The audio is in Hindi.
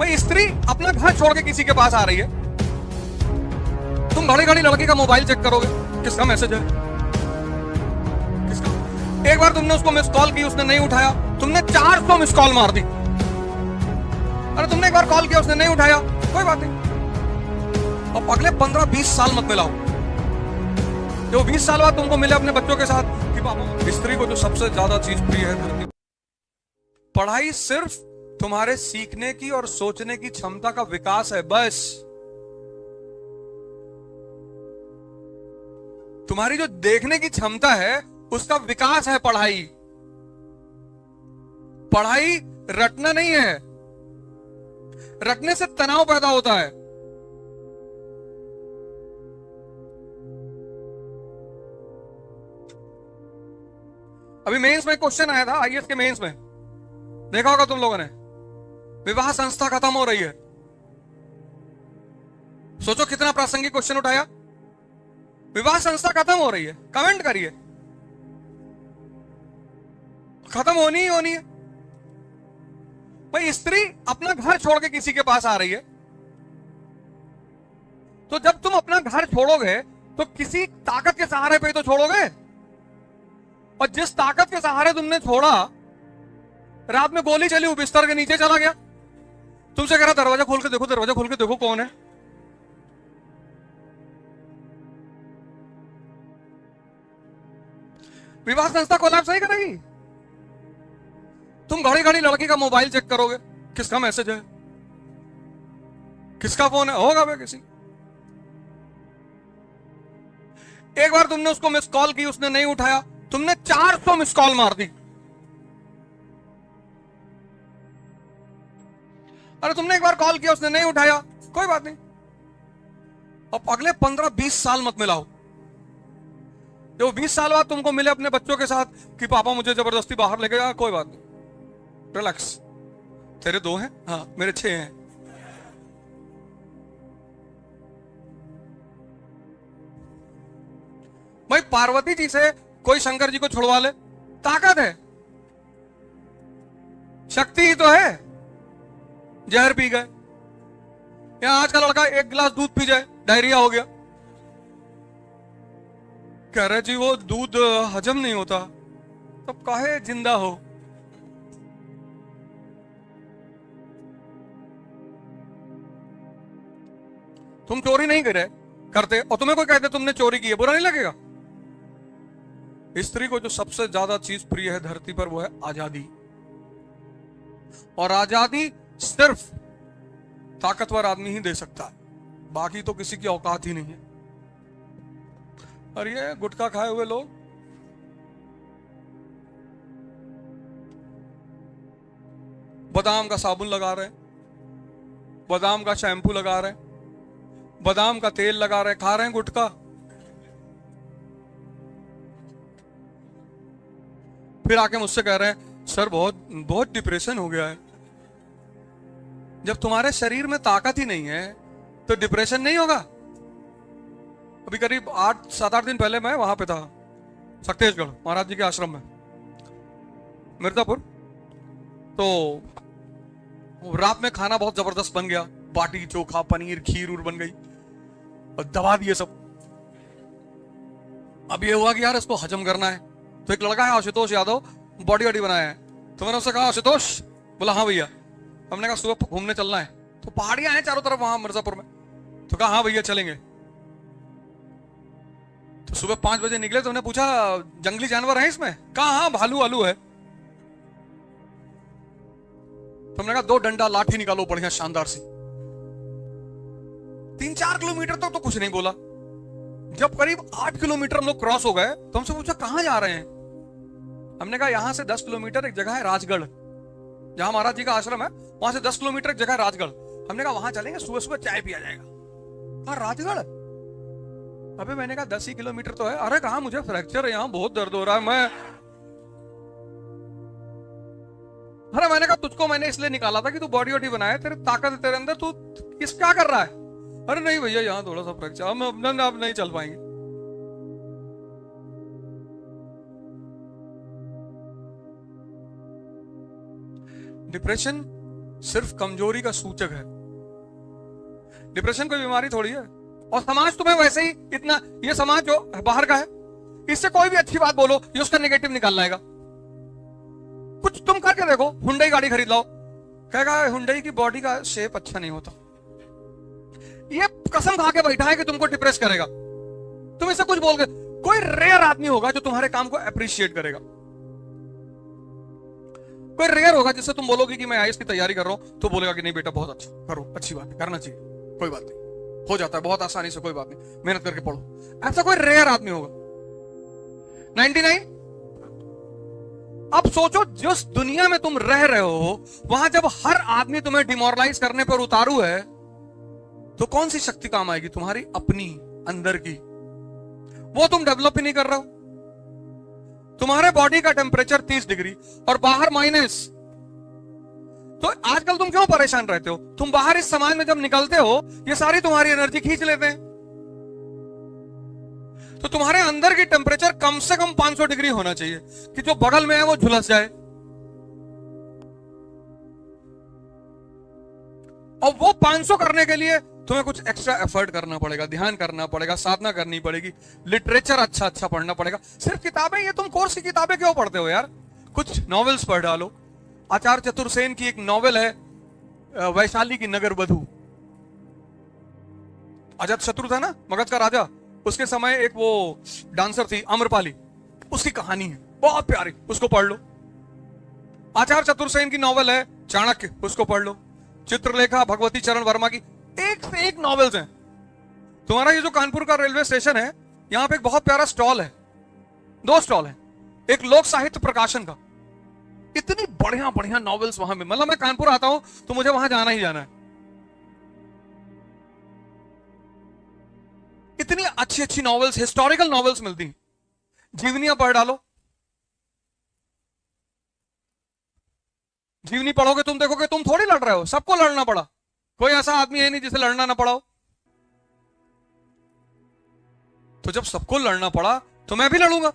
भाई स्त्री अपना घर छोड़ के किसी के पास आ रही है, तुम घड़ी घड़ी लड़की का मोबाइल चेक करोगे, किसका मैसेज है, किसका। एक बार तुमने उसको मिस कॉल की, उसने नहीं उठाया, तुमने 400 मिस कॉल मार दी। अरे तुमने एक बार कॉल किया, उसने नहीं उठाया, कोई बात नहीं। अब अगले 15-20 साल मत मिलाओ, जो 20 साल बाद तुमको मिले अपने बच्चों के साथ कि पापा। स्त्री को जो सबसे ज्यादा चीज प्रिय है धरती, पढ़ाई सिर्फ तुम्हारे सीखने की और सोचने की क्षमता का विकास है, बस। तुम्हारी जो देखने की क्षमता है उसका विकास है पढ़ाई। पढ़ाई रटना नहीं है, रटने से तनाव पैदा होता है। अभी मेंस में क्वेश्चन आया था, आईएएस के मेंस में, देखा होगा तुम लोगों ने। विवाह संस्था खत्म हो रही है, सोचो कितना प्रासंगिक क्वेश्चन उठाया। विवाह संस्था खत्म हो रही है, कमेंट करिए, खत्म होनी ही होनी है। भाई स्त्री अपना घर छोड़ के किसी के पास आ रही है, तो जब तुम अपना घर छोड़ोगे तो किसी ताकत के सहारे पे तो छोड़ोगे, और जिस ताकत के सहारे तुमने छोड़ा, रात में गोली चली, वो बिस्तर के नीचे चला गया, तुमसे कह रहा दरवाजा खोल के देखो, दरवाजा खोल के देखो कौन है। विवाह संस्था कोलैप्स नहीं करेगी। तुम घड़ी घड़ी लड़की का मोबाइल चेक करोगे, किसका मैसेज है, किसका फोन है, होगा भाई किसी। एक बार तुमने उसको मिस कॉल की, उसने नहीं उठाया, तुमने 400 मिस कॉल मार दी। अरे तुमने एक बार कॉल किया, उसने नहीं उठाया, कोई बात नहीं। अब अगले 15-20 साल मत मिलाओ, जो 20 साल बाद तुमको मिले अपने बच्चों के साथ कि पापा मुझे जबरदस्ती बाहर लेके गया, कोई बात नहीं, रिलैक्स। तेरे 2 हैं, हाँ मेरे 6 हैं। भाई पार्वती जी से कोई शंकर जी को छुड़वा ले, ताकत है, शक्ति ही तो है। जहर पी गए, या आज का लड़का 1 गिलास दूध पी जाए, डायरिया हो गया, कह रहे जी वो दूध हजम नहीं होता, तब काहे जिंदा हो। तुम चोरी नहीं करते और तुम्हें कोई कहते तुमने चोरी की है, बुरा नहीं लगेगा। स्त्री को जो सबसे ज्यादा चीज प्रिय है धरती पर, वो है आजादी। और आजादी सिर्फ ताकतवर आदमी ही दे सकता है, बाकी तो किसी की औकात ही नहीं है। और ये गुटखा खाए हुए लोग, बादाम का साबुन लगा रहे हैं, बादाम का शैम्पू लगा रहे हैं, बादाम का तेल लगा रहे हैं, खा रहे हैं गुटखा। फिर आके मुझसे कह रहे हैं सर बहुत बहुत डिप्रेशन हो गया है। जब तुम्हारे शरीर में ताकत ही नहीं है तो डिप्रेशन नहीं होगा। अभी करीब 7-8 दिन पहले मैं वहां पे था, सक्तेशगढ़ महाराज जी के आश्रम में, मिर्जापुर। तो रात में खाना बहुत जबरदस्त बन गया, बाटी चोखा पनीर खीर उर बन गई और दबा दिए सब। अब ये हुआ कि यार इसको हजम करना है, तो एक लड़का है आशुतोष यादव, बॉडी वॉडी बनाया है, तो मैंने उससे कहा आशुतोष, बोला हाँ भैया। हमने कहा सुबह घूमने चलना है, तो पहाड़ियां हैं चारों तरफ वहां मिर्जापुर में, तो कहा हाँ भैया चलेंगे। तो सुबह 5 बजे निकले, तो उन्हें पूछा जंगली जानवर है इसमें, कहा हाँ भालू आलू है। तो हमने कहा 2 डंडा लाठी निकालो बढ़िया शानदार सी। 3-4 किलोमीटर तक तो कुछ नहीं बोला। जब करीब 8 किलोमीटर हम लोग क्रॉस हो गए तो हमसे पूछा कहां जा रहे हैं। हमने कहा यहां से 10 किलोमीटर एक जगह है राजगढ़, जहां महाराज जी का आश्रम है, वहां से 10 किलोमीटर एक जगह है राजगढ़। हमने कहा वहां चलेंगे, सुबह सुबह चाय पिया जाएगा। कहा राजगढ़? अबे मैंने कहा 10 ही किलोमीटर तो है। अरे कहा मुझे फ्रैक्चर है, यहां बहुत दर्द हो रहा है। अरे मैंने कहा तुझको मैंने इसलिए निकाला था कि तू बॉडी वॉडी बनाए, तेरे ताकत है तेरे अंदर, तू किस क्या कर रहा है। अरे नहीं भैया यहाँ थोड़ा सा फ्रैक्चर, हम अपना आप नहीं चल पाएंगे। डिप्रेशन सिर्फ कमजोरी का सूचक है। डिप्रेशन कोई बीमारी थोड़ी है। और समाज तुम्हें वैसे ही इतना, ये समाज जो बाहर का है, इससे कोई भी अच्छी बात बोलो ये उसका नेगेटिव निकाल लाएगा। कुछ तुम करके देखो, हुंडई गाड़ी खरीद लाओ, कहेगा हुंडई की बॉडी का शेप अच्छा नहीं होता। ये कसम खा के बैठा है कि तुमको डिप्रेस करेगा। तुम इसे कुछ बोल के, कोई रेयर आदमी होगा जो तुम्हारे काम को अप्रिशिएट करेगा। कोई रेयर होगा जिससे तुम बोलोगे कि मैं आईएएस की तैयारी कर रहा हूं, तो बोलेगा कि नहीं बेटा बहुत अच्छा करो, अच्छी बात है, करना चाहिए, कोई बात नहीं, हो जाता है बहुत आसानी से, कोई बात नहीं, मेहनत करके पढ़ो। ऐसा कोई रेयर आदमी होगा। 99। अब सोचो जिस दुनिया में तुम रह रहे हो, वहां जब हर आदमी तुम्हें डिमोरलाइज करने पर उतारू है, तो कौन सी शक्ति काम आएगी? तुम्हारी अपनी अंदर की। वो तुम डेवलप ही नहीं कर रहे हो। तुम्हारे बॉडी का टेम्परेचर 30 डिग्री और बाहर माइनस। तो आजकल तुम क्यों परेशान रहते हो? तुम बाहर इस समाज में जब निकलते हो, ये सारी तुम्हारी एनर्जी खींच लेते हैं। तो तुम्हारे अंदर की टेम्परेचर कम से कम 500 डिग्री होना चाहिए कि जो बगल में है वो झुलस जाए। और वो 500 करने के लिए तुम्हें कुछ एक्स्ट्रा एफर्ट करना पड़ेगा, ध्यान करना पड़ेगा, साधना करनी पड़ेगी, लिटरेचर अच्छा अच्छा पढ़ना पड़ेगा। सिर्फ किताबें, ये तुम कोर्स की किताबें क्यों पढ़ते हो यार? कुछ नॉवेल्स पढ़ डालो। आचार्य चतुर्सेन की एक नॉवेल है वैशाली की नगर वधू। अजात शत्रु था ना, मगध का राजा, उसके समय एक वो डांसर थी अम्रपाली, उसकी कहानी है बहुत प्यारी, उसको पढ़ लो। आचार्य चतुर्सेन की नॉवेल है चाणक्य, उसको पढ़ लो। चित्रलेखा भगवती चरण वर्मा की एक से एक नॉवेल्स हैं। तुम्हारा ये जो कानपुर का रेलवे स्टेशन है, यहां पे एक बहुत प्यारा स्टॉल है, 2 स्टॉल है, एक लोक साहित्य प्रकाशन का। इतनी बढ़िया बढ़िया नॉवेल्स वहां में, मतलब मैं कानपुर आता हूं तो मुझे वहां जाना ही जाना है। इतनी अच्छी अच्छी नॉवेल्स, हिस्टोरिकल नॉवेल्स मिलती हैं। जीवनियां पढ़ डालो। जीवनी पढ़ोगे तुम देखोगे तुम थोड़ी लड़ रहे हो, सबको लड़ना पड़ा। कोई ऐसा आदमी है नहीं जिसे लड़ना ना पड़ा हो। तो जब सबको लड़ना पड़ा तो मैं भी लड़ूंगा।